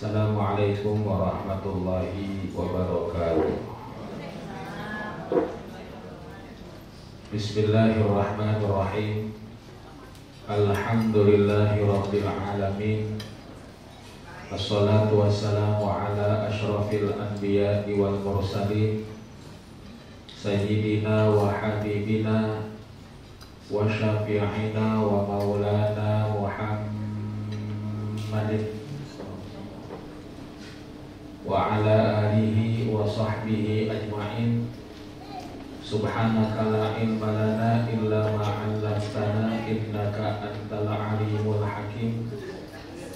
Assalamualaikum warahmatullahi wabarakatuh. Bismillahirrahmanirrahim. Alhamdulillahi rabbil alamin. Wassalatu wassalamu ala asyrafil anbiya'i wal mursalin Sayyidina wa habibina wa syafi'ina wa maulana Muhammadin wa ala alihi wa sahbihi ajma'in. Subhanaka la ilma lana illa ma 'allamtana innaka antal alimul hakim.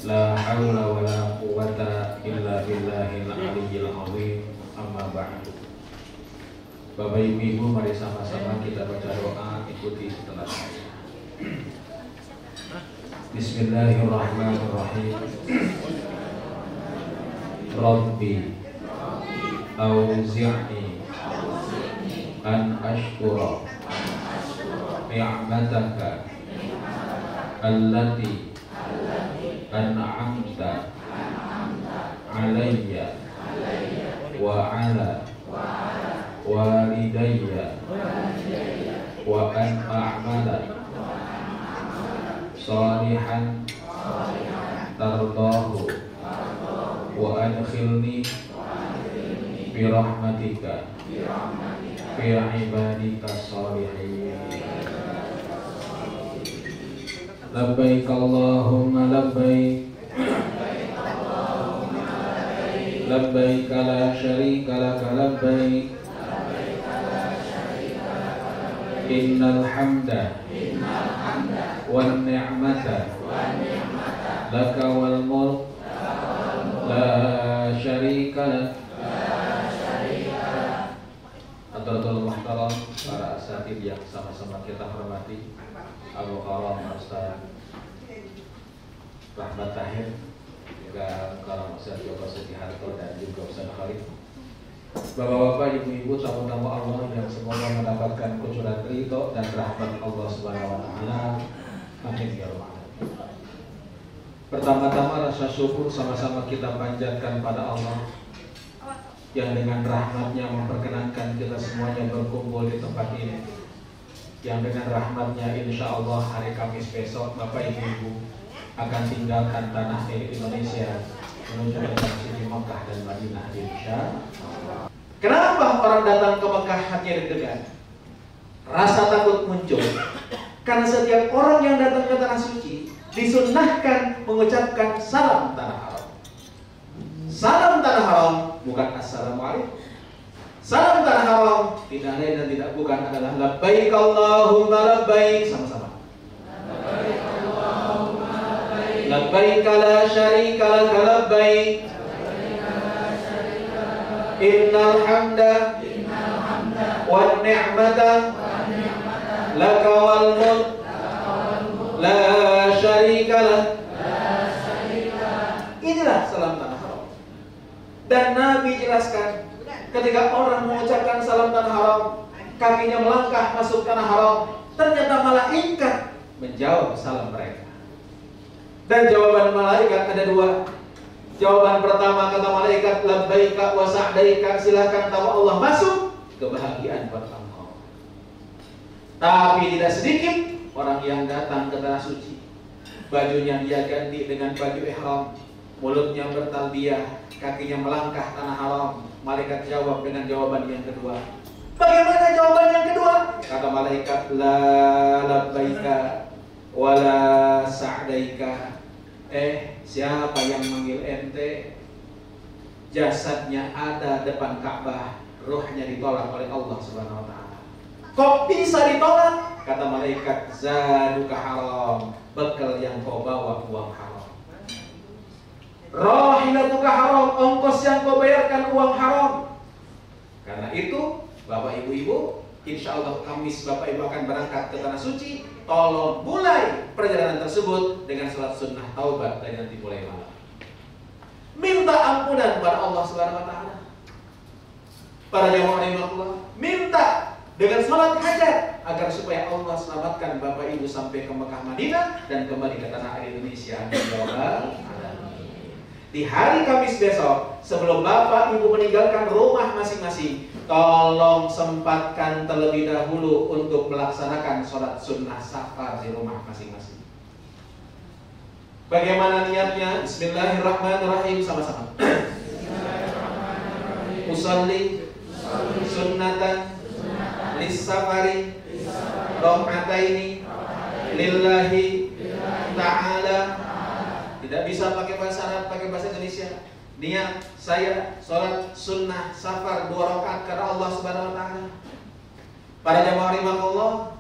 La haula wa la quwwata illa billahil aliyyil azim. Amma ba'du. Bapak Ibu, mari sama-sama kita baca doa, ikuti setelah saya. Bismillahirrahmanirrahim. Rabbi auzi'ni an ashkura ni'mataka allati an'amta alayya wa ala walidayya wa an a'mala salihan tardahu wa adkhilni bi rahmatika fi ibadika sholihin. Labbaik Allahumma labbaik, labbaik la syarika laka labbaik, innal hamda wan ni'mata laka wal mulk la syarika lak. Hadratul muhtaram, para asatidz yang sama-sama kita hormati, Abu Karam Ustaz Rahmat Tahir, juga Karam Ustaz Joko Sugiharto, dan juga Ustaz Khalid. Bapak-bapak, ibu-ibu, tamu-tamu Allah yang semoga mendapatkan kucuran ridho dan rahmat Allah Subhanahu wa taala. Amin ya rabbal alamin. Pertama-tama rasa syukur sama-sama kita panjatkan pada Allah yang dengan rahmatnya memperkenankan kita semuanya berkumpul di tempat ini, yang dengan rahmatnya insya Allah hari Kamis besok Bapak Ibu akan tinggalkan tanah milik Indonesia menuju ke tanah Mekah dan Madinah insya Allah. Kenapa orang datang ke Mekah hanya deg-degan? Rasa takut muncul karena setiap orang yang datang ke tanah suci disunnahkan mengucapkan salam tanah haram. Salam tanah haram bukan assalamualaikum. Salam tanah haram tidak lain dan tidak bukan adalah labbaik Allahumma labbaik. Sama-sama. Labbaik Allahumma labbaik. Labbaik la syarika laka labbaik. Innal hamda wan ni'mata laka wal mulk la syarika lak. Inilah salam tanah haram. Dan Nabi jelaskan, ketika orang mengucapkan salam tanah haram, kakinya melangkah masuk tanah haram, ternyata malaikat menjawab salam mereka. Dan jawaban malaikat ada dua. Jawaban pertama kata malaikat, labbaika wa sa'daika, silakan tahu Allah, masuk, kebahagiaan buat engkau. Tapi tidak sedikit orang yang datang ke tanah suci, bajunya dia ganti dengan baju ihram, mulutnya bertalbiyah, kakinya melangkah tanah haram. Malaikat jawab dengan jawaban yang kedua. Bagaimana jawaban yang kedua? Kata malaikat, la labbaika wa la sa'daika. Siapa yang manggil ente? Jasadnya ada depan Ka'bah, ruhnya ditolak oleh Allah Subhanahu wa taala. Kok bisa ditolak? Kata malaikat, zaduka haram, bekal yang kau bawa uang haram. Rahilatuka haram, ongkos yang kau bayarkan uang haram. Karena itu, Bapak Ibu-ibu, insya Allah Kamis Bapak Ibu akan berangkat ke tanah suci. Tolong mulai perjalanan tersebut dengan salat sunnah taubat dari nanti mulai malam. Minta ampunan kepada Allah Subhanahu wa taala. Para jamaah rahimahullah, minta dengan salat hajat agar supaya Allah selamatkan Bapak Ibu sampai ke Mekah Madinah dan kembali ke tanah air Indonesia. di hari Kamis besok, sebelum Bapak Ibu meninggalkan rumah masing-masing, tolong sempatkan terlebih dahulu untuk melaksanakan sholat sunnah safar di rumah masing-masing. Bagaimana niatnya? Bismillahirrahmanirrahim, sama-sama. Usolli sunnatan lis-safari raka'ataini lillahi ta'ala. Tidak bisa pakai bahasa Arab, pakai bahasa Indonesia. Niat saya sholat sunnah safar 2 rakaat karena Allah Subhanahu wa taala. Para jamaah rahimakumullah,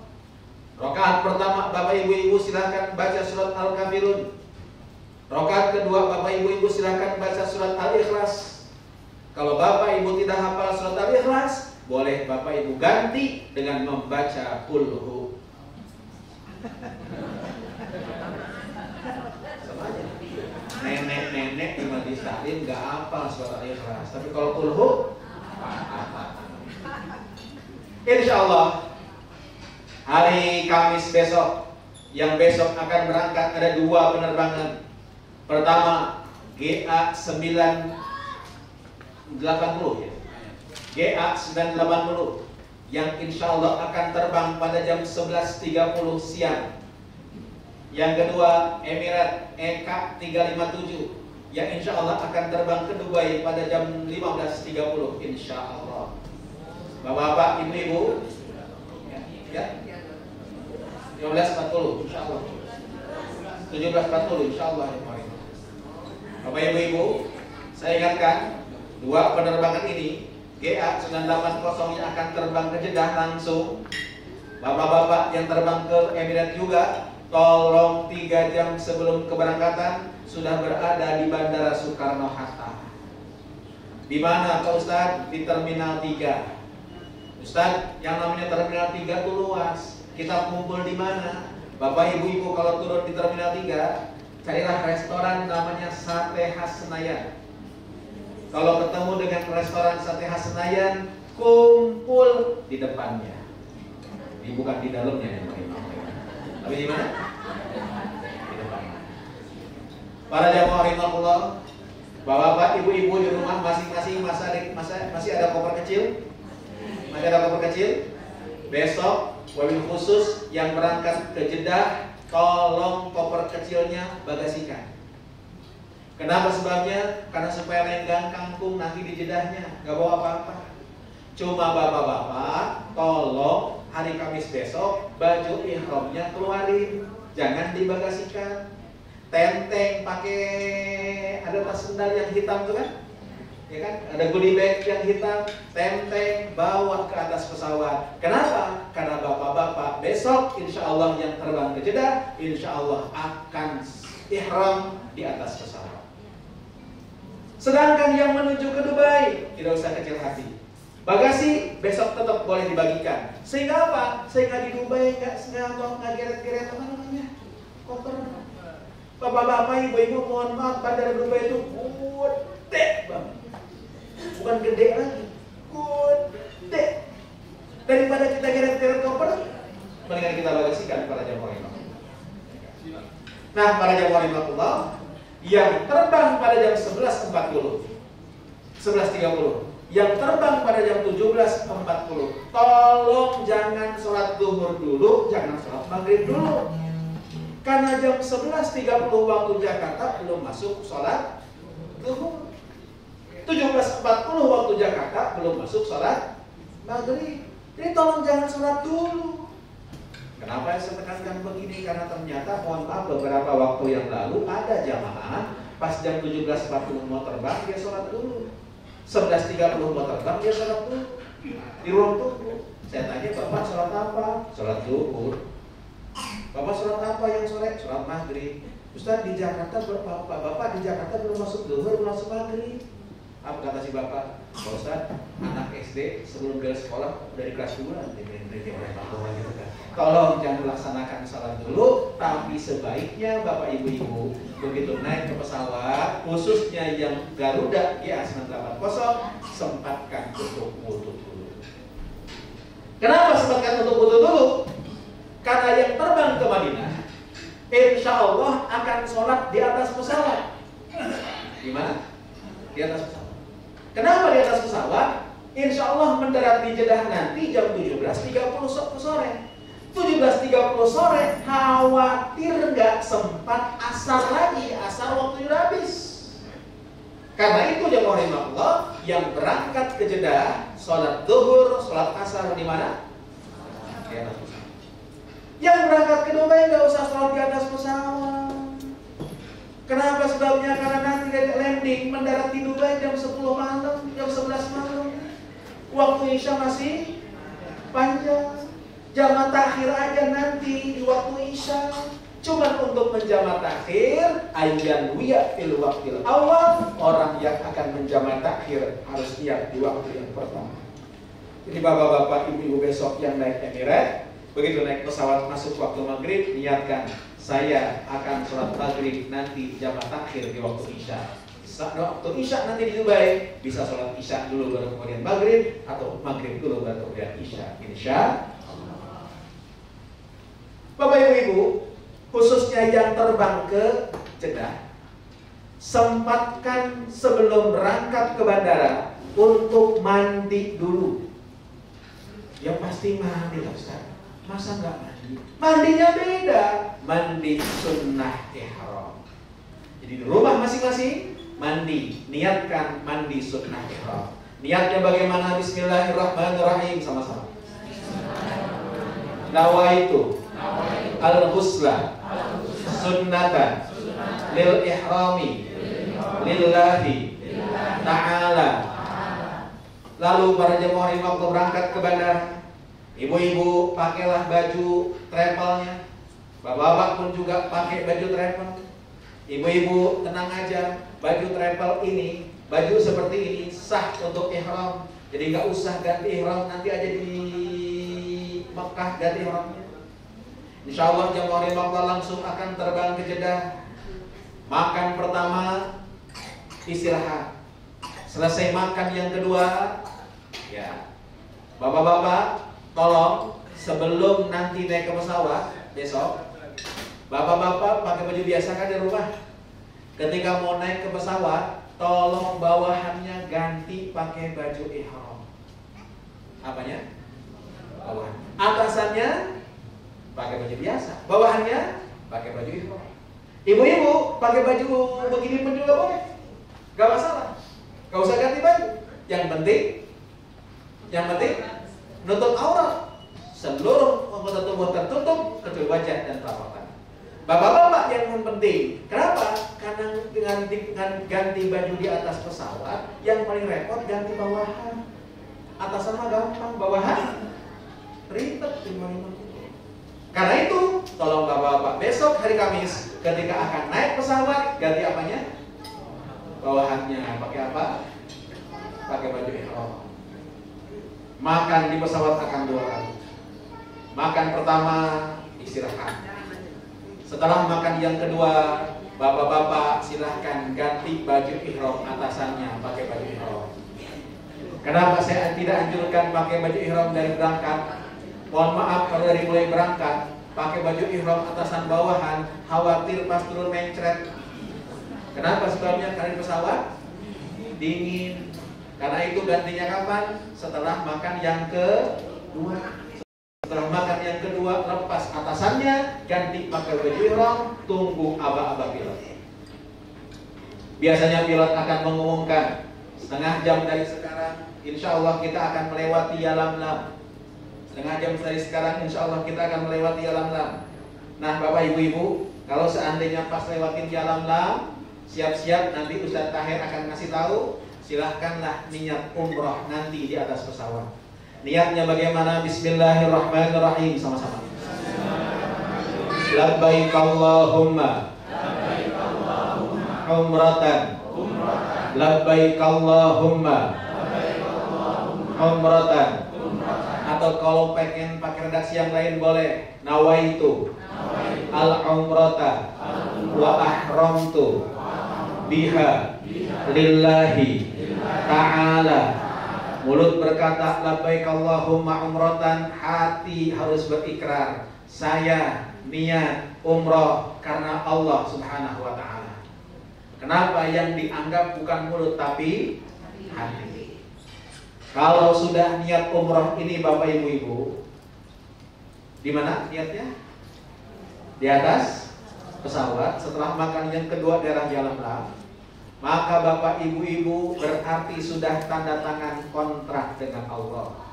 rakaat pertama Bapak Ibu silakan baca surat Al-Kafirun. Rakaat kedua Bapak Ibu silakan baca surat Al-Ikhlas. Kalau Bapak Ibu tidak hafal surat Al-Ikhlas, boleh Bapak Ibu ganti dengan membaca Qul Hu. Nenek-nenek di majelis taklim nggak hafal surat Al-Ikhlas, tapi kalau Qul Hu apa? Insya Allah hari Kamis besok, yang besok akan berangkat ada 2 penerbangan. Pertama GA 980 ya, GA 980 yang insya Allah akan terbang pada jam 11.30 siang. Yang kedua Emirat EK 357 yang insya Allah akan terbang ke Dubai pada jam 15.30 insya Allah. Bapak-bapak, ibu-ibu, ya, 15.40 insya Allah, 17.40 insya Allah. Bapak ibu-ibu, saya ingatkan 2 penerbangan ini, GA 980 yang akan terbang ke Jeddah langsung. Bapak-bapak yang terbang ke Emirat juga, tolong 3 jam sebelum keberangkatan sudah berada di Bandara Soekarno-Hatta. Di mana Pak Ustadz? Di Terminal 3. Ustadz, yang namanya Terminal 3 itu luas. Kita kumpul di mana? Bapak ibu-ibu kalau turun di Terminal 3, carilah restoran namanya Sate Khas Senayan. Kalau ketemu dengan restoran Sate Khas Senayan, kumpul di depannya. Bukan di dalamnya ya, tapi di mana? Di depannya. Para jamaah rahimakumullah, bapak-bapak, ibu-ibu di rumah masing-masing masih ada koper kecil? Masih ada koper kecil? Besok wabil khusus yang berangkat ke Jeddah, tolong koper kecilnya bagasikan. Kenapa sebabnya? Karena supaya lenggang kangkung nanti di Jeddahnya, nggak bawa apa-apa. Cuma bapak-bapak, tolong hari Kamis besok baju ihramnya keluarin, jangan dibagasikan. Tenteng pakai, ada tas sendal yang hitam tuh kan? Ya kan? Ada goodie bag yang hitam, tenteng bawa ke atas pesawat. Kenapa? Karena bapak-bapak besok insya Allah yang terbang ke Jeddah, insya Allah akan ihram di atas pesawat. Sedangkan yang menuju ke Dubai tidak usah kecil hati. Bagasi besok tetap boleh dibagikan. Sehingga apa? Sehingga di Dubai nggak geret-geret apa namanya? Koper. Bapak-bapak, ibu-ibu, mohon maaf, bandara Dubai itu gede banget. Bukan gede lagi, gede. Daripada kita geret-geret koper, mendingan kita bagasikan para jamaah imam. Nah, para jamaah imam yang terbang pada jam 11.40, 11.30, yang terbang pada jam 17.40, tolong jangan sholat zuhur dulu, jangan sholat maghrib dulu. Karena jam 11.30 waktu Jakarta belum masuk sholat zuhur. 17.40 waktu Jakarta belum masuk sholat maghrib. Jadi tolong jangan sholat dulu. Kenapa saya tekankan begini? Karena ternyata mohon maaf beberapa waktu yang lalu ada jamaah pas jam 17.40 mau terbang dia sholat dulu, 11.30 mau terbang dia sholat dulu di ruang tunggu. Saya tanya, bapak sholat apa? Sholat zuhur. Bapak sholat apa yang sore? Sholat maghrib. Ustaz, di Jakarta bapak di Jakarta belum masuk zuhur, belum masuk maghrib. Apa kata si bapak? Pak Ustaz, anak SD sebelum ke sekolah dari kelas 2 tolong jangan melaksanakan salat dulu, tapi sebaiknya bapak ibu-ibu begitu naik ke pesawat, khususnya yang Garuda GA980, sempatkan untuk wudu dulu. Kenapa sempatkan untuk wudu dulu? Karena yang terbang ke Madinah insya Allah akan sholat di atas pesawat. Di mana? Di atas pesawat. Kenapa di atas pesawat? Insya Allah mendarat di Jeddah nanti jam 17.30 sore. 17.30 sore, khawatir nggak sempat asar lagi, asar waktu sudah habis. Karena itu jemaah rahimahullah yang berangkat ke Jeddah, sholat zuhur, sholat asar di mana? Di atas pesawat. Yang berangkat ke Dubai nggak usah sholat di atas pesawat. Kenapa sebabnya? Karena nanti landing mendarat di Dubai jam 10 malam, jam 11 malam. Waktu Isya masih panjang. Jamak takhir aja nanti di waktu Isya. Cuma untuk menjamak takhir, ayyan wiya fil waqtil awal, orang yang akan menjamak takhir harus siap di waktu yang pertama. Jadi bapak-bapak, ibu-ibu besok yang naik Emirates, begitu naik pesawat masuk waktu maghrib, niatkan saya akan sholat maghrib nanti jamak takhir di waktu Isya. Waktu Isya nanti di Dubai bisa sholat Isya dulu baru kemudian maghrib, atau maghrib dulu baru kemudian Isya. Insya Allah. Bapak Ibu, khususnya yang terbang ke Jeddah, sempatkan sebelum berangkat ke bandara untuk mandi dulu. Yang pasti mandi lah Ustaz. Masa nggak mandi? Mandinya beda. Mandi sunnah ihram. Jadi di rumah masing-masing mandi, niatkan mandi sunnah ihram. Niatnya bagaimana? Bismillahirrahmanirrahim, sama-sama. Nawaitu al-ghusla sunnatan lil ihrami lillahi ta'ala. Lalu para jemaah imam berangkat ke bandara. Ibu-ibu pakailah baju travelnya, bapak-bapak pun juga pakai baju travel. Ibu-ibu tenang aja, baju travel ini, baju seperti ini sah untuk ihram. Jadi nggak usah ganti ihram, nanti aja di Mekah ganti ihramnya. Insya Allah jemaah imam langsung akan terbang ke Jeddah. Makan pertama, istirahat. Selesai makan yang kedua, ya, bapak-bapak tolong sebelum nanti naik ke pesawat besok, bapak-bapak pakai baju biasa kan di rumah. Ketika mau naik ke pesawat, tolong bawahannya ganti pakai baju ihram. Apanya? Bawahan. Atasannya pakai baju biasa, bawahannya pakai baju ihram. Ibu-ibu pakai baju begini pun juga boleh, gak masalah. Gak usah ganti baju. Yang penting nutup aurat. Seluruh anggota tubuh tertutup kecuali wajah dan telapak tangan. Bapak-bapak yang penting. Kenapa? Karena dengan ganti baju di atas pesawat, yang paling repot ganti bawahan. Atasan mah gampang, bawahan ribet. Karena itu, tolong bapak-bapak besok hari Kamis ketika akan naik pesawat, ganti apanya? Bawahannya. Pakai apa? Pakai baju ihram. Makan di pesawat akan 2 kali. Makan pertama, istirahat. Setelah makan yang kedua, bapak-bapak silahkan ganti baju ihram atasannya, pakai baju ihram. Kenapa saya tidak anjurkan pakai baju ihram dari berangkat? Mohon maaf kalau dari mulai berangkat pakai baju ihram atasan bawahan, khawatir pas turun mencret. Kenapa sebabnya? Karena di pesawat dingin. Karena itu gantinya kapan? Setelah makan yang kedua. Setelah makan yang kedua, lepas atasannya, ganti pakai baju ihram, tunggu aba-aba pilot. Biasanya pilot akan mengumumkan setengah jam dari sekarang, insya Allah kita akan melewati Yalamlam. Setengah jam dari sekarang, insya Allah kita akan melewati Yalamlam. Nah, Bapak Ibu-ibu, kalau seandainya pas lewatin Yalamlam, siap-siap nanti Ustaz Tahir akan ngasih tahu. Silahkanlah niat umroh nanti di atas pesawat. Niatnya bagaimana? Bismillahirrahmanirrahim, sama-sama. Labbaik Allahumma umratan. Labbaik Allahumma umratan. Atau kalau pengen pakai redaksi yang lain boleh. Nawaitu al-umrata wa ahramtu biha lillahi ta'ala. Mulut berkata labbaik Allahumma umratan, hati harus berikrar saya niat umroh karena Allah Subhanahu wa ta'ala. Kenapa? Yang dianggap bukan mulut tapi hati. Kalau sudah niat umroh ini Bapak Ibu-ibu, di mana niatnya? Di atas pesawat. Setelah makan yang kedua daerah Jalan, maka Bapak Ibu-ibu berarti sudah tanda tangan kontrak dengan Allah.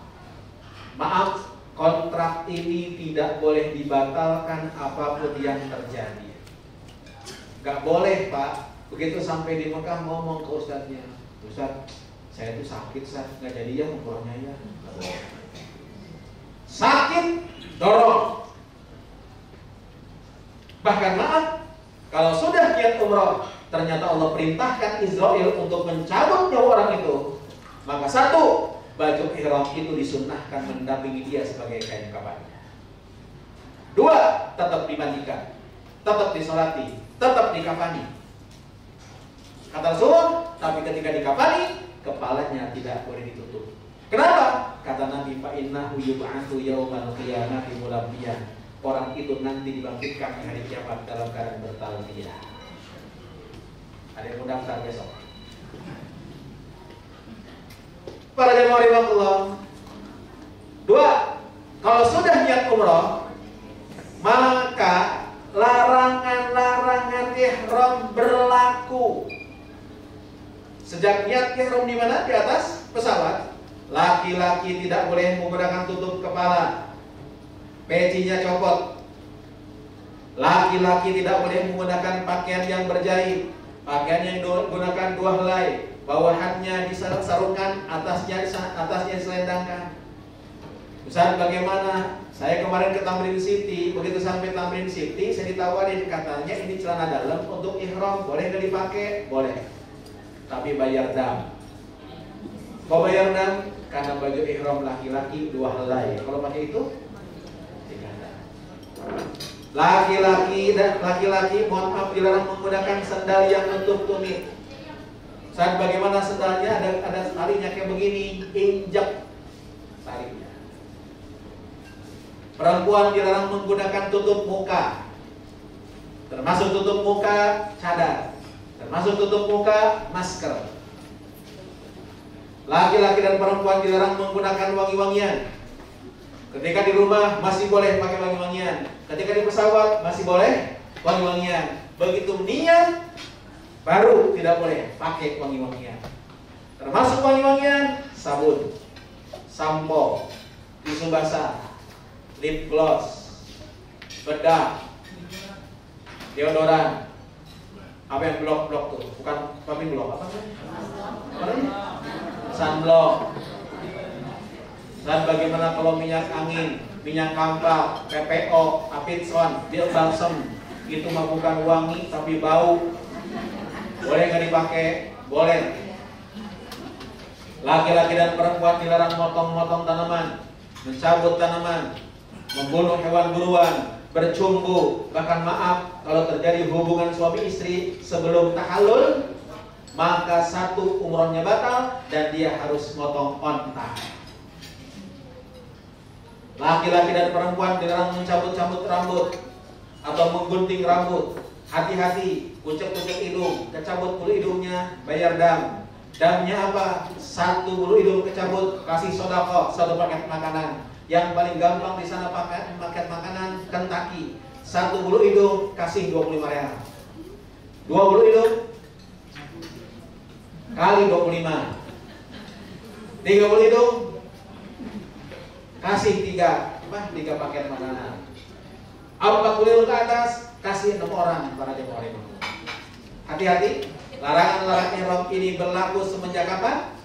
Maaf, kontrak ini tidak boleh dibatalkan apapun yang terjadi. Gak boleh Pak, begitu sampai di Mekah ngomong ke ustadznya, Ustadz, saya itu sakit, nggak jadi ya umrohnya ya. Sakit, dorong. Bahkan maaf, kalau sudah niat umroh, ternyata Allah perintahkan Israel untuk mencabut nyawa orang itu, maka satu, baju ihram itu disunnahkan mendampingi dia sebagai kain kafannya. Dua, tetap dimandikan, tetap disolati, tetap dikafani. Kata Rasulullah, tapi ketika dikafani, kepalanya tidak boleh ditutup. Kenapa? Kata Nabi, fa innahu yub'atsu yaumal qiyamati mulabbiyan. Orang itu nanti dibangkitkan di hari kiamat dalam keadaan bertalbiyah. Ada yang mau daftar besok? Para jemaah rahimakumullah. Dua, kalau sudah niat umroh, maka larangan-larangan ihram berlaku. Sejak niat ihram di mana? Di atas pesawat. Laki-laki tidak boleh menggunakan tutup kepala, pecinya copot. Laki-laki tidak boleh menggunakan pakaian yang berjahit, pakaian yang digunakan dua helai, bawahannya disarungkan, atasnya diselendangkan. Ustaz, bagaimana? Saya kemarin ke Tamrin City, begitu sampai Tamrin City, saya ditawarin, katanya ini celana dalam untuk ihram, boleh nggak dipakai? Boleh, tapi bayar dam. Kok bayar dam? Karena baju ihram laki-laki dua helai. Kalau pakai itu, tidak ada. Laki-laki, mohon maaf, dilarang menggunakan sandal yang menutup tumit. Saat bagaimana sandalnya ada talinya kayak begini, injak talinya. Perempuan dilarang menggunakan tutup muka, termasuk tutup muka cadar, termasuk tutup muka masker. Laki-laki dan perempuan dilarang menggunakan wangi-wangian. Ketika di rumah masih boleh pakai wangi-wangian, ketika di pesawat masih boleh wangi-wangian. Begitu niat, baru tidak boleh pakai wangi-wangian. Termasuk wangi-wangian, sabun, sampo, tisu basah, lip gloss, bedak, deodoran. Apa yang blok-blok tuh? Bukan papi blok, apa namanya? Sunblock. Dan bagaimana kalau minyak angin, minyak kampal, PPO, Apitson, Bill Balsam, itu mah bukan wangi tapi bau. Boleh nggak dipakai? Boleh. Laki-laki dan perempuan dilarang motong-motong tanaman, mencabut tanaman, membunuh hewan buruan, bercumbu. Bahkan maaf, kalau terjadi hubungan suami istri sebelum tahallul, maka satu, umrohnya batal dan dia harus motong onta. Laki-laki dan perempuan dilarang mencabut-cabut rambut atau menggunting rambut. Hati-hati, kucek-kucek hidung, kecabut bulu hidungnya, bayar dam. Damnya apa? Satu bulu hidung kecabut, kasih sodako, satu paket makanan. Yang paling gampang di sana paket makanan Kentucky. Satu bulu hidung kasih 25 real. Dua bulu hidung kali 25. 3 bulu hidung kasih 3 paket makanan. 40 hidung ke atas kasih 6 orang para jemaah. Hati-hati, larangan-larangan ihram ini berlaku semenjak kapan?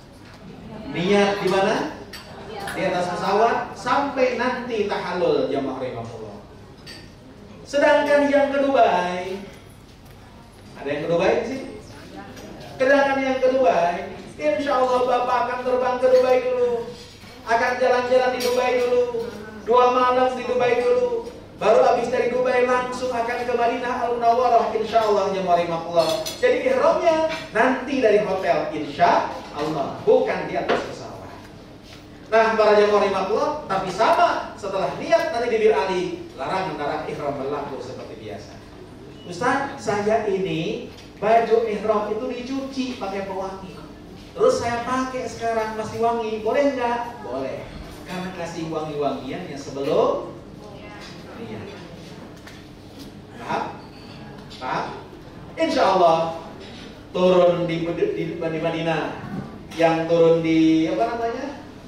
Niat di mana? Di atas pesawat sampai nanti tahallul jemaah rahimahullah. Sedangkan yang ke Dubai, ada yang ke Dubai sih? Sedangkan yang ke Dubai, insya Allah Bapak akan terbang ke Dubai dulu, akan jalan-jalan di Dubai dulu, 2 malam di Dubai dulu, baru habis dari Dubai langsung akan ke Madinah Al-Munawwarah insya Allah jemaah rahimahullah. Jadi ihramnya nanti dari hotel insya Allah, bukan di atas pesawat. Nah para jemaah rahimahullah, tapi sama setelah niat nanti di Bir Ali, larangan ihram berlaku seperti biasa. Ustaz, saya ini baju ihram itu dicuci pakai pewangi. Terus saya pakai sekarang masih wangi, boleh nggak? Boleh. Karena kasih wangi-wangian yang sebelum niat. Paham? Paham? Insya Allah turun di Madinah, yang turun di apa namanya?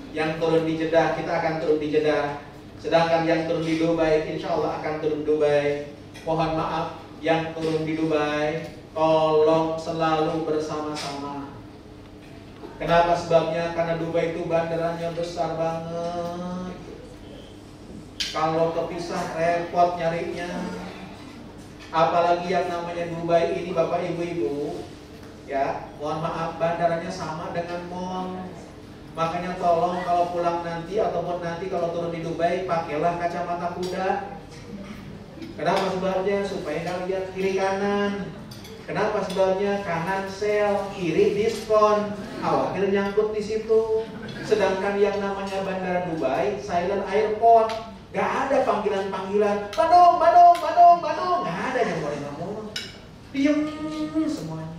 Yang turun di Jeddah, kita akan turun di Jeddah. Sedangkan yang turun di Dubai, insya Allah akan turun di Dubai. Mohon maaf, yang turun di Dubai, tolong selalu bersama-sama. Kenapa sebabnya? Karena Dubai itu bandaranya besar banget. Kalau kepisah repot nyarinya. Apalagi yang namanya Dubai ini Bapak Ibu-ibu, ya, mohon maaf, bandaranya sama dengan mall. Makanya tolong kalau pulang nanti ataupun nanti kalau turun di Dubai, pakailah kacamata kuda. Kenapa sebabnya? Supaya nggak lihat kiri kanan. Kenapa sebabnya? Kanan sale, kiri diskon, khawatir nyangkut di situ. Sedangkan yang namanya Bandara Dubai, silent airport, gak ada panggilan-panggilan, Bandung, Bandung, Bandung, Bandung, gak ada yang boleh ngomong, diem semuanya.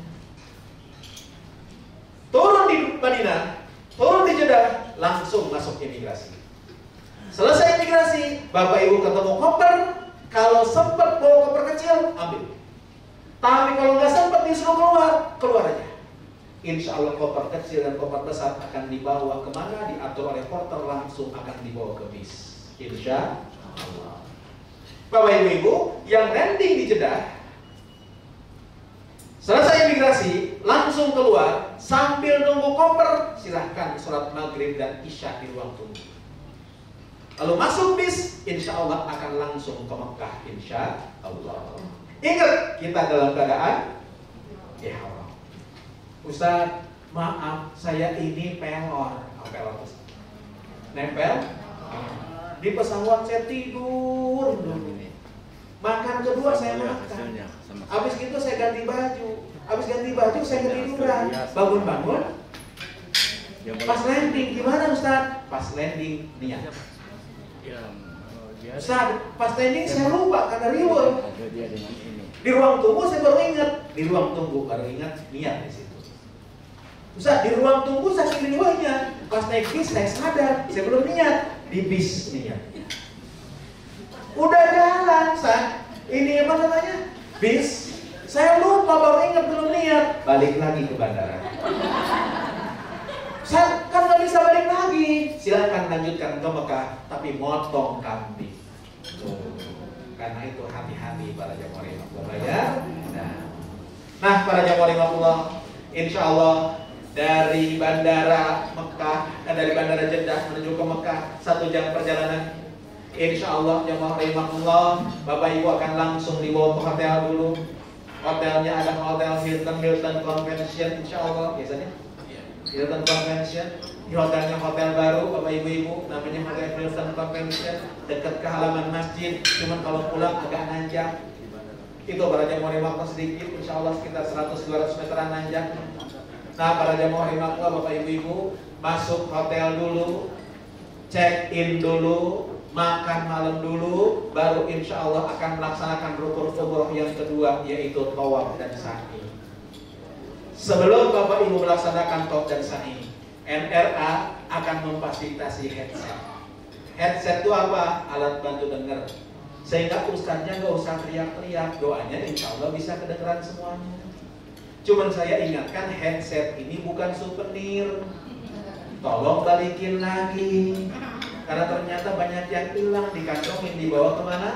Turun di Madinah, turun di Jeddah, langsung masuk imigrasi. Selesai imigrasi, Bapak Ibu ketemu koper, kalau sempat bawa koper kecil, ambil. Tapi kalau nggak sempat disuruh keluar, keluar aja. Insya Allah koper kecil dan koper besar akan dibawa kemana, diatur oleh porter, langsung akan dibawa ke bis. Insya Allah. Bapak Ibu yang landing di Jeddah, selesai imigrasi, langsung keluar sambil nunggu koper, silahkan sholat maghrib dan isya di ruang tunggu. Lalu masuk bis, insya Allah akan langsung ke Mekah, insya Allah. Ingat, kita dalam keadaan ihram. Ustaz, maaf, saya ini pelor. Pelor Ustaz. Nempel di pesawat, saya tidur dulu. Makan kedua saya makan. Habis itu saya ganti baju. Habis ganti baju saya ketiduran. Bangun-bangun. Pas landing gimana Ustaz? Pas landing niat. Ustaz, pas landing saya lupa karena riweuh. Di ruang tunggu saya baru ingat, di ruang tunggu baru ingat niat di situ. Ustaz, di ruang tunggu saking riweuhnya, pas naik bis saya sadar, saya belum niat, di bis niat. Udah jalan, Ustaz. Ini apa namanya? Bis. Saya lupa baru ingat belum niat, balik lagi ke bandara. Ustaz, kan nggak bisa balik lagi. Silakan lanjutkan ke Mekah, tapi motong kambing. Karena itu hati-hati para jamaah rahimahullah ya. Nah, para jamaah rahimahullah, insya Allah dari bandara Mekah, dari bandara Jeddah menuju ke Mekah 1 jam perjalanan. Insya Allah jamaah rahimahullah, Bapak Ibu akan langsung dibawa ke hotel dulu. Hotelnya ada hotel Hilton Convention, insya Allah biasanya Hilton Convention. Di hotelnya hotel baru, Bapak Ibu, namanya Hotel Hilton Convention, dekat ke halaman masjid. Cuman kalau pulang agak nanjak. Itu para jamaah rahimahullah sedikit, insya Allah sekitar 100-200 meteran nanjak. Nah, para jamaah rahimahullah, Bapak Ibu, masuk hotel dulu, check in dulu, makan malam dulu, baru insya Allah akan melaksanakan rukun umroh yang kedua, yaitu tawaf dan sa'i. Sebelum Bapak Ibu melaksanakan tawaf dan sa'i, NRA akan memfasilitasi headset. Headset itu apa? Alat bantu dengar. Sehingga ustaznya nggak usah teriak-teriak, doanya insya Allah bisa kedengeran semuanya. Cuman saya ingatkan, headset ini bukan souvenir. Tolong balikin lagi. Karena ternyata banyak yang hilang, dikantongin, dibawa kemana?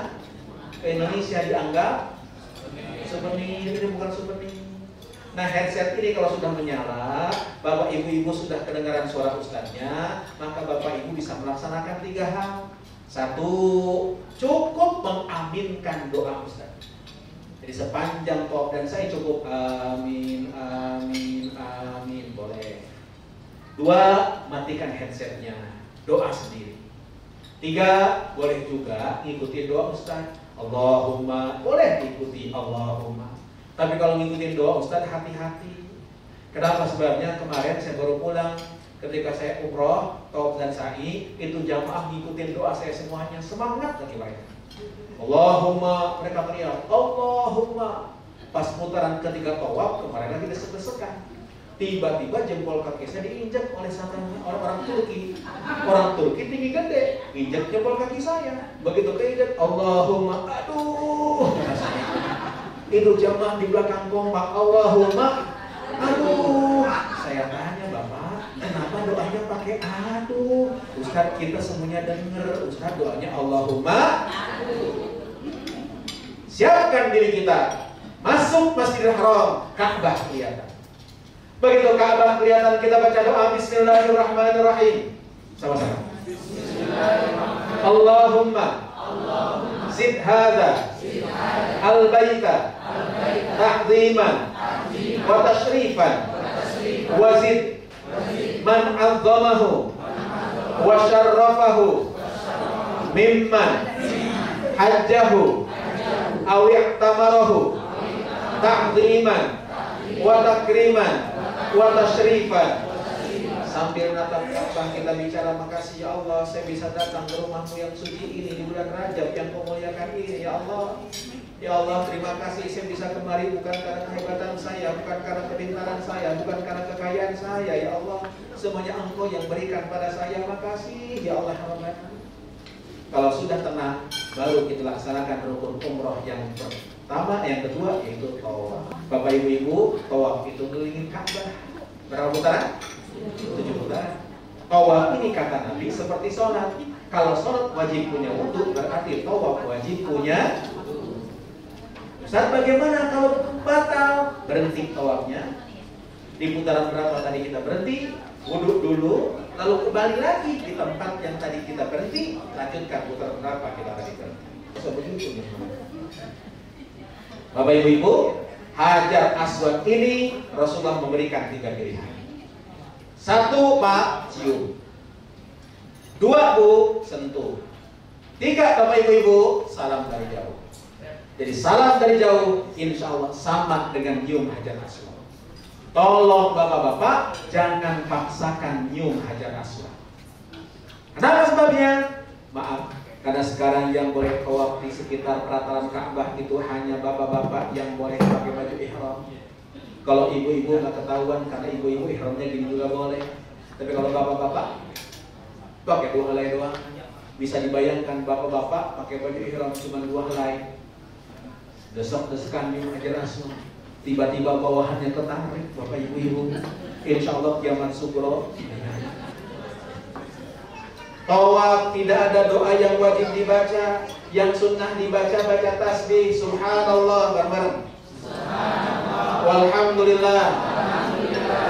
Ke Indonesia, dianggap souvenir. Ini bukan souvenir. Nah, headset ini kalau sudah menyala, Bapak Ibu sudah kedengaran suara ustaznya, maka Bapak Ibu bisa melaksanakan 3 hal. 1, cukup mengaminkan doa ustaz. Jadi sepanjang tawaf dan sa'i cukup amin, amin, amin, boleh. 2, matikan headsetnya, doa sendiri. 3, boleh juga ikuti doa ustaz. Allahumma, boleh ikuti Allahumma. Tapi kalau ngikutin doa Ustaz, hati-hati. Kenapa? Sebabnya kemarin saya baru pulang, ketika saya umroh, tawaf dan sa'i, itu jamaah ngikutin doa saya semuanya, semangat lagi mereka. Allahumma, mereka teriak, Allahumma, Pas putaran ketiga tawaf, kemarin lagi desek-desekan. Tiba-tiba jempol kaki saya diinjak oleh orang Turki. Orang Turki tinggi gede, injak jempol kaki saya. Begitu keinjak, Allahumma, aduh. Itu jamaah di belakang kompak, Allahumma, aduh. Saya tanya, Bapak, kenapa doanya pakai aduh? Ustaz, kita semuanya denger. Ustaz, doanya Allahumma, siapkan diri kita masuk Masjidil Haram, Ka'bah kelihatan. Begitu Ka'bah kelihatan, kita baca doa Bismillahirrahmanirrahim. Sama-sama. Allahumma zid hadza al-baita ta'ziman wa tashrifan wa zid man 'azzamahu wa syarrafahu mimman hajjahu aw i'tamarahu ta'ziman wa takriman wa tashrifan. Sambil natap Ka'bah kita bicara, makasih ya Allah, saya bisa datang ke rumahmu yang suci ini di bulan Rajab yang kau muliakan ini. Ya Allah, ya Allah, terima kasih saya bisa kemari bukan karena kehebatan saya, bukan karena kepintaran saya, bukan karena kekayaan saya. Ya Allah, semuanya Engkau yang berikan pada saya. Makasih ya Allah. Kalau sudah tenang, baru kita laksanakan rukun umroh yang pertama, yang kedua yaitu tawaf. Bapak ibu-ibu, tawaf itu keliling Ka'bah. Berapa putaran? 7 putaran. Tawaf ini kata Nabi seperti sholat. Kalau sholat wajib punya wudu, berarti tawaf wajib punya. Ustaz, bagaimana kalau batal? Berhenti tawafnya. Di putaran berapa tadi kita berhenti? Wudu dulu, lalu kembali lagi di tempat yang tadi kita berhenti, lanjutkan putaran berapa kita tadi berhenti. Sebegitu ya. Bapak ibu-ibu, Hajar Aswad ini Rasulullah memberikan 3 pilihan. 1, Pak, cium. 2, Bu, sentuh. 3, Bapak ibu-ibu, salam dari jauh. Jadi salam dari jauh insya Allah sama dengan nyium Hajar Aswad. Tolong bapak-bapak jangan paksakan nyium Hajar Aswad. Kenapa sebabnya? Maaf, karena sekarang yang boleh tawaf di sekitar pelataran Ka'bah itu hanya bapak-bapak yang boleh pakai baju ihram. Kalau ibu-ibu nggak ketahuan karena ibu-ibu ihramnya gini juga boleh. Tapi kalau bapak-bapak pakai 2 helai doang. Bisa dibayangkan bapak-bapak pakai baju ihram cuma 2 helai. Desek-desekan nyium Hajar Aswad. Tiba-tiba bawahannya tertarik, bapak ibu-ibu. Insya Allah kiamat sugro. Tawaf tidak ada doa yang wajib dibaca. Yang sunnah dibaca, baca tasbih subhanallah bareng-bareng. Walhamdulillah.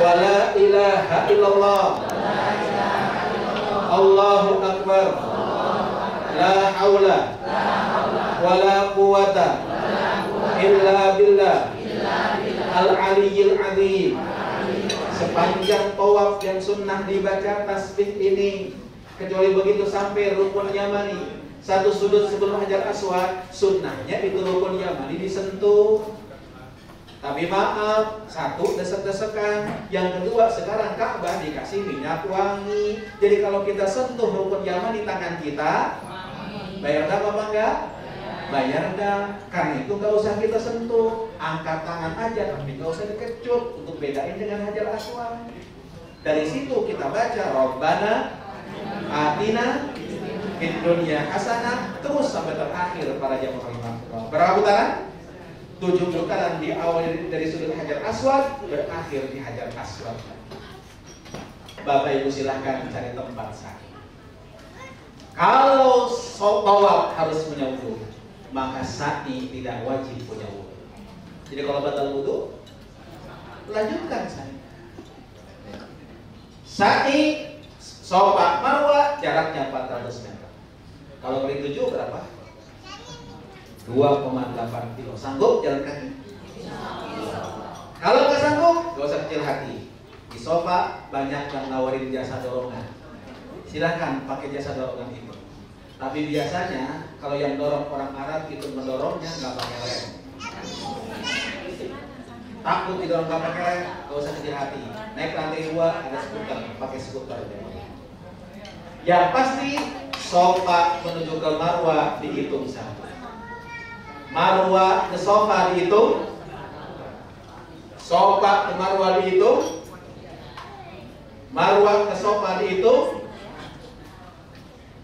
Wala ilaha illallah. Allahu akbar. La haula wala quwata illa billah al-aliyyil azim. Sepanjang tawaf yang sunnah dibaca tasbih ini, kecuali begitu sampai rukun yamani, satu sudut sebelum Hajar Aswad, sunnahnya itu rukun yamani disentuh. Tapi maaf, 1 desek-desekan, yang kedua sekarang Ka'bah dikasih minyak wangi. Jadi kalau kita sentuh rukun yamani tangan kita, bayar dah apa enggak? Bayar dah. Karena itu nggak usah kita sentuh, angkat tangan aja, tapi nggak usah dikecut untuk bedain dengan Hajar Aswad. Dari situ kita baca Rabbana Atina fid dunya hasanah, terus sampai terakhir para jamaah imam. Berapa putaran? 7 putaran, diawali dari sudut Hajar Aswad, berakhir di Hajar Aswad. Bapak ibu silahkan cari tempat sakit. Kalau tawaf harus punya wudu, maka sa'i tidak wajib punya wudu. Jadi kalau batal wudu, lanjutkan sa'i. Sa'i Safa Marwah jaraknya 400 meter. Kalau kali 7 berapa? 2,8 kilo. Sanggup jalan kaki? Kalau nggak sanggup, nggak usah kecil hati. Di Safa banyak yang nawarin jasa dorongan. Silahkan pakai jasa dorongan itu. Tapi biasanya kalau yang dorong orang Arab itu mendorongnya nggak pakai rem. Takut didorong nggak pakai rem, nggak usah kecil hati. Naik lantai 2 ada skuter, pakai skuter. Yang pasti Safa menuju ke Marwah dihitung 1. Marwah ke Safa dihitung Sofa ke Marwah dihitung. Marwah ke sofa dihitung.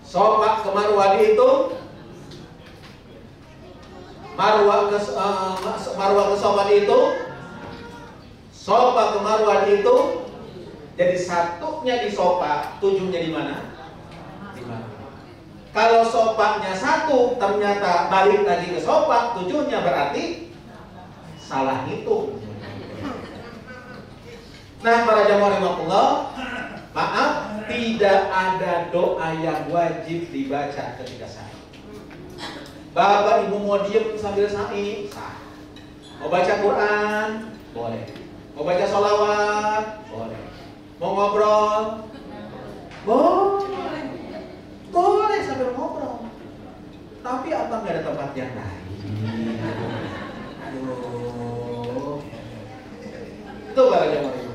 Sofa ke Marwah dihitung. Marwah ke sofa dihitung. Sofa ke Marwah dihitung. Jadi satunya di sofa, tujuhnya di mana? Di Marwah. Kalau sofanya satu, ternyata balik lagi ke sofa, tujuhnya berarti salah hitung. Nah, para jamaah rahimakumullah, maaf, tidak ada doa yang wajib dibaca ketika sa'i. Bapak ibu mau diem sambil sa'i, sah. Mau baca Quran, boleh. Mau baca sholawat, boleh. Mau ngobrol, boleh. Boleh sambil ngobrol. Tapi apa nggak ada tempat yang lain? Aduh. Itu para jamaah.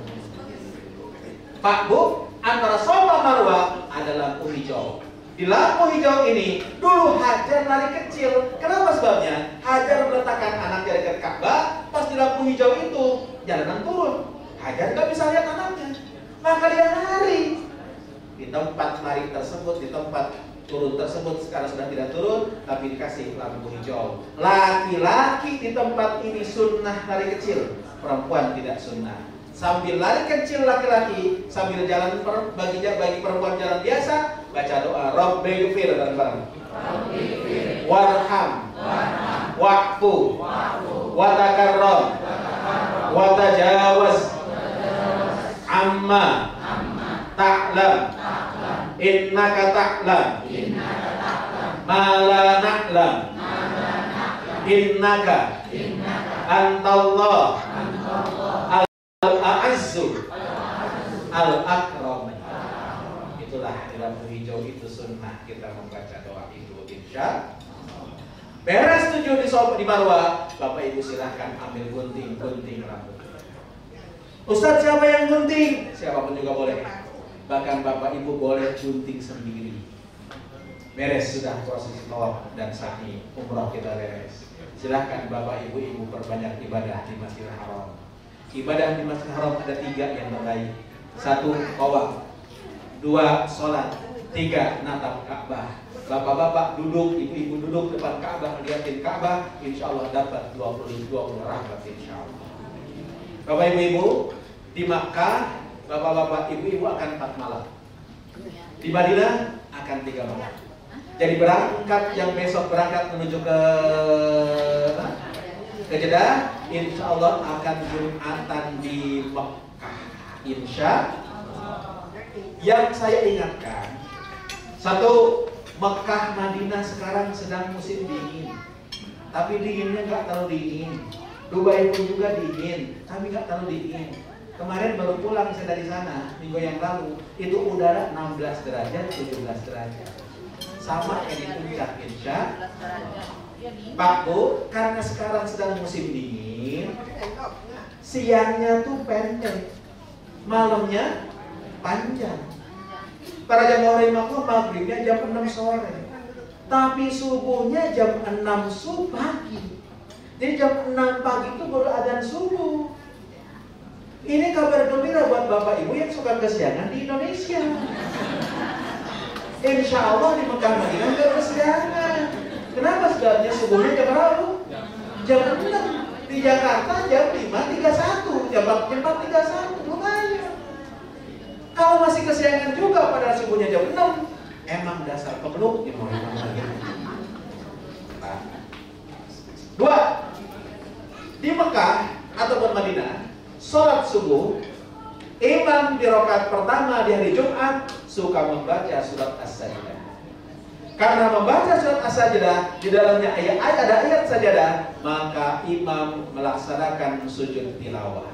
Pak Bu, antara sofa Marwah ada lampu hijau. Di lampu hijau ini dulu Hajar lari kecil. Kenapa sebabnya? Hajar meletakkan anaknya dekat Ka'bah. Pas di lampu hijau itu jalanan turun. Hajar nggak bisa lihat anaknya, maka dia lari. Di tempat lari tersebut, di tempat turun tersebut sekarang sudah tidak turun, tapi dikasih lampu hijau. Laki-laki di tempat ini sunnah lari kecil, perempuan tidak sunnah. Sambil lari kecil laki-laki, sambil jalan bagi perempuan jalan biasa, baca doa Rabbighfir bareng-bareng. Warham, wa'fu, watakarram, watajawaz, amma, ta'lam, innaka ta'lam, ma la na'lam, innaka antallah al-a'azzu al-akram. Itulah di lampu hijau itu sunnah kita membaca doa itu, insya. Beres 7 di Marwah, Bapak Ibu silahkan ambil gunting rambut. Ustadz, siapa yang gunting? Siapapun juga boleh. Bahkan Bapak Ibu boleh gunting sendiri. Beres sudah prosesi tawaf dan sa'i, umrah kita beres. Silahkan Bapak Ibu perbanyak ibadah di Masjidil Haram. Ibadah di Masjidil Haram ada 3 yang terbaik. 1 tawaf, 2 sholat, 3 natap Ka'bah. Bapak-bapak duduk, ibu-ibu duduk depan Ka'bah, lihatin Ka'bah, insya Allah dapat 20 rahmat insya Allah. Bapak ibu-ibu di Makkah, bapak-bapak ibu-ibu akan 4 malam. Di Madinah akan 3 malam. Jadi berangkat yang besok berangkat menuju ke Jeddah, insya Allah akan Jumatan di Makkah. Insya Allah. Yang saya ingatkan, 1, Mekah Madinah sekarang sedang musim dingin, tapi dinginnya nggak terlalu dingin. Dubai pun juga dingin, tapi nggak terlalu dingin. Kemarin baru pulang saya dari sana minggu yang lalu, itu udara 16 derajat, 17 derajat, sama yang di puncak insya. Pak Bu, karena sekarang sedang musim dingin, siangnya tuh pendek, malamnya panjang. Para jamaah rahimakumullah, maghribnya jam 6 sore, tapi subuhnya jam 6 pagi. Jadi jam 6 pagi itu baru adzan subuh. Ini kabar gembira buat Bapak Ibu yang suka kesiangan di Indonesia. Insya Allah di Mekah Madinah nggak kesiangan. Kenapa? Sebenarnya subuhnya jam berapa? Jam 6. Di Jakarta jam 5.31, jam 4.31, lumayan. Kalau masih kesiangan juga pada subuhnya jam 6, emang dasar pemeluk di Dua, di Mekah ataupun Madinah, sholat subuh, imam di rakaat pertama di hari Jumat suka membaca surat As-Sajdah. Karena membaca surat As-Sajdah di dalamnya ada ayat sajadah, maka imam melaksanakan sujud tilawah.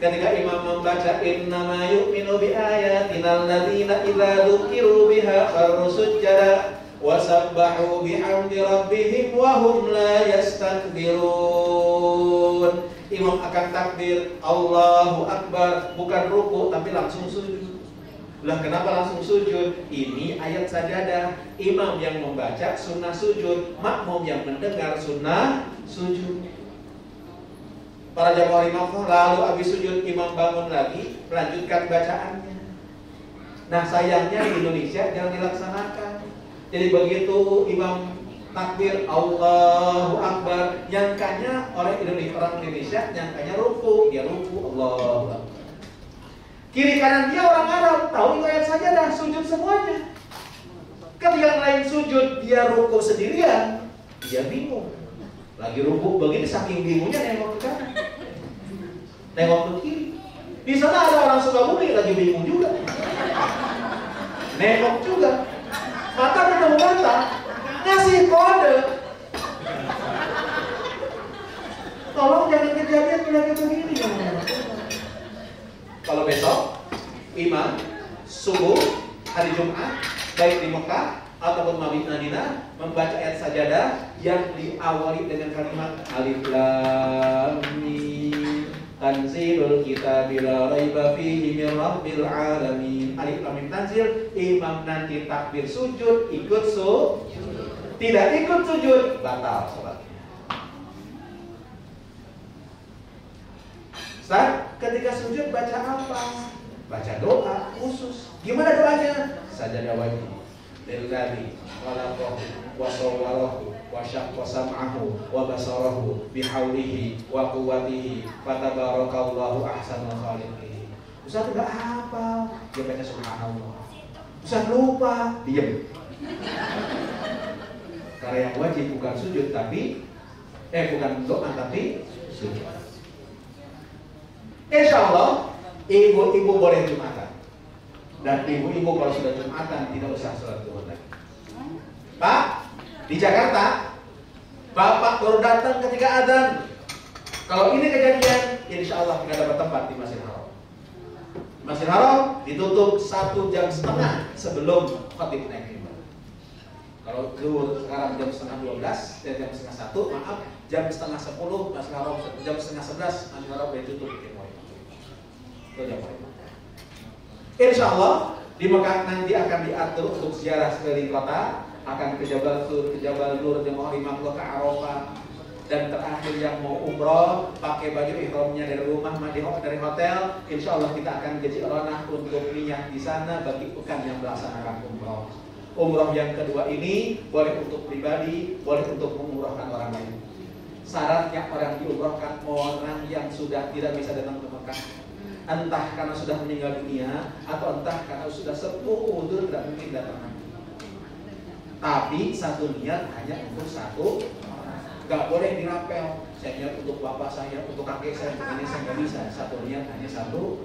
Ketika imam membaca innama yu'minu bi ayatina alladziina idza dzukiru biha kharru sujjada wa sabbahu bihamdi rabbihim wa hum la yastakbirun. Imam akan takbir Allahu Akbar, bukan ruku tapi langsung sujud. Lah kenapa langsung sujud? Ini ayat sajadah. Imam yang membaca sunnah sujud, makmum yang mendengar sunnah sujud. Para jamaah imam, lalu habis sujud imam bangun lagi, melanjutkan bacaannya. Nah sayangnya di Indonesia jangan dilaksanakan. Jadi begitu imam takbir Allahu Akbar, nyangkanya orang Indonesia nyangkanya ruku, dia ruku Allahu Akbar. Kiri kanan dia orang Arab, tahu ayat saja dah sujud semuanya. Kan yang lain sujud, dia ruku sendirian, dia bingung. Lagi ruku begini saking bingungnya nengok ke kanan, nengok ke kiri. Di sana ada orang Sukabumi lagi bingung juga, nengok juga, mata ketemu mata, ngasih kode. Tolong jangan kejadian kayak begini. Kalau besok imam subuh hari Jumat baik di Mekah ataupun Madinah membaca ayat sajadah yang diawali dengan kalimat Alif Lam Mim Tanzilul Kitabi la raiba fihi min rabbil alamin. Alif Lam Mim tanzil, imam nanti takbir sujud ikut tidak ikut sujud batal salatnya. Ustaz, ketika sujud baca apa? Baca doa khusus. Gimana doanya? Sajadah wajib lillahi khalaqahu wa sawwarahu wa syaqqa sam'ahu wa basarahu bihaulihi wa quwwatihi fatabarakallahu ahsanul khaliqin. Ustaz enggak hafal, dia baca subhanallah. Ustaz lupa, diam. Karena yang wajib bukan sujud tapi bukan doa tapi sujud. Insyaallah ibu-ibu boleh Jumatan. Dan ibu-ibu kalau sudah Jumatan tidak usah sholat Jumat lagi. Pak, di Jakarta Bapak baru datang ketika azan. Kalau ini kejadian, insya Allah tidak dapat tempat di Masjidil Haram. Masjidil Haram ditutup 1,5 jam sebelum khatib naik mimbar. Kalau zuhur sekarang jam 11:30 dan jam 11:30, maaf, jam 9:30 Masjidil Haram, jam 10:30 Masjidil Haram ditutup. Itu jam berapa? Insya Allah di Mekah nanti akan diatur untuk ziarah sekeliling kota, akan ke Jabal Nur, jemaah imamullah ke Arafah, dan terakhir yang mau umroh pakai baju ihramnya dari rumah, dari hotel. Insya Allah kita akan gaji ronah untuk niat di sana bagi bukan yang melaksanakan umroh. Umroh yang kedua ini boleh untuk pribadi, boleh untuk mengumrohkan orang lain. Syaratnya orang diumrohkan orang yang sudah tidak bisa datang ke Mekah, entah karena sudah meninggal dunia atau entah karena sudah sepuh udur tidak mungkin datang lagi. Tapi satu niat hanya untuk satu orang. Gak boleh dirapel. Saya niat untuk bapak saya, untuk kakek saya, untuk ini saya nggak bisa. Satu niat hanya satu.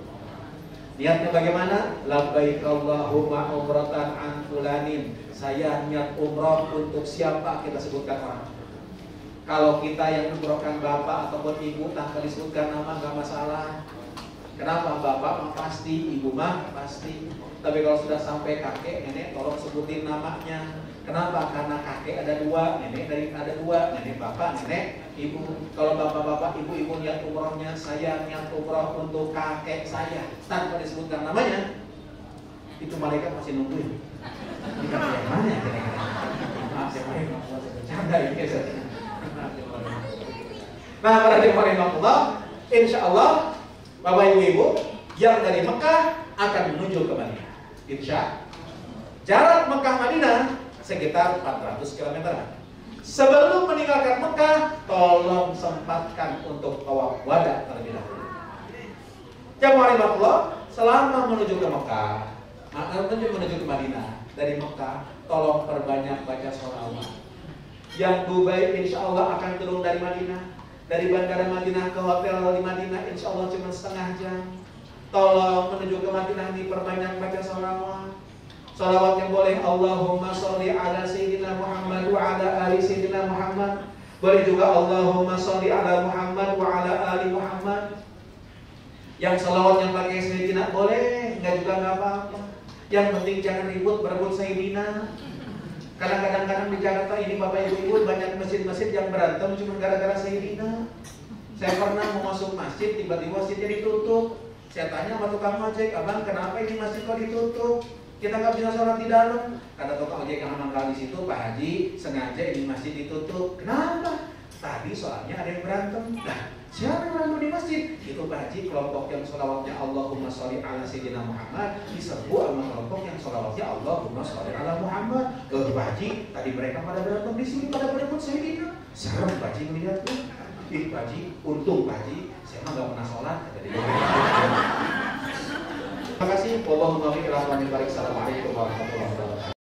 Niatnya bagaimana? Labbaik Allahumma umratan an fulanin. Saya niat umroh untuk siapa kita sebutkan orang. Kalau kita yang umrohkan bapak ataupun ibu tanpa disebutkan nama nggak masalah. Kenapa? Bapak mah pasti, ibu mah pasti. Tapi kalau sudah sampai kakek, nenek tolong sebutin namanya. Kenapa? Karena kakek ada dua, nenek ada dua, nenek bapak, nenek ibu. Kalau bapak-bapak, ibu-ibu niat umrohnya, saya niat umroh untuk kakek saya tanpa disebutkan namanya, itu malaikat masih nungguin. Ini kakek yang mana ya kira-kira? Maaf ya, bercanda ini ya. Nah, para jemaah rahimahullah, insya Allah Bapak Ibu yang dari Mekah akan menuju ke Madinah. Insya jarak Mekah Madinah sekitar 400 km. Sebelum meninggalkan Mekah, tolong sempatkan untuk tawaf wada terlebih dahulu. Jemaah rahimahullah, selama menuju ke Mekah, menuju ke Madinah dari Mekah, tolong perbanyak baca sholawat. Yang Dubai insya Allah akan turun dari Madinah. Dari bandara Madinah ke hotel di Madinah insya Allah cuma setengah jam. Tolong menuju ke Madinah diperbanyak baca sholawat. Sholawat yang boleh Allahumma sholli ala Sayyidina Muhammad wa ala ali Sayyidina Muhammad. Boleh juga Allahumma sholli ala Muhammad wa ala ali Muhammad. Yang sholawat yang pakai Sayyidina boleh, enggak juga enggak apa-apa. Yang penting jangan ribut berebut Sayyidina. Karena kadang-kadang di Jakarta ini Bapak Ibu banyak masjid-masjid yang berantem cuma gara-gara Sayyidina. Saya pernah mau masuk masjid, tiba-tiba masjidnya ditutup. Saya tanya sama tukang ojek, abang kenapa ini masjid kok ditutup? Kita nggak bisa sholat di dalam. Kata tukang ojek yang mangkal di situ, Pak Haji sengaja ini masjid ditutup. Kenapa? Tadi soalnya ada yang berantem. Nah, Siapa yang berantem di masjid? Itu Pak Haji, kelompok yang sholawatnya Allahumma sholli ala Sayyidina Muhammad diserbu sama kelompok yang sholawatnya Allahumma sholli ala Muhammad. Pak Haji, tadi mereka pada berantem di sini, pada berebut Sayyidina. Serem Pak Haji melihat tuh. Pak Haji, untung Pak Haji, saya mah gak pernah sholat. Terima kasih. Assalamualaikum warahmatullahi wabarakatuh.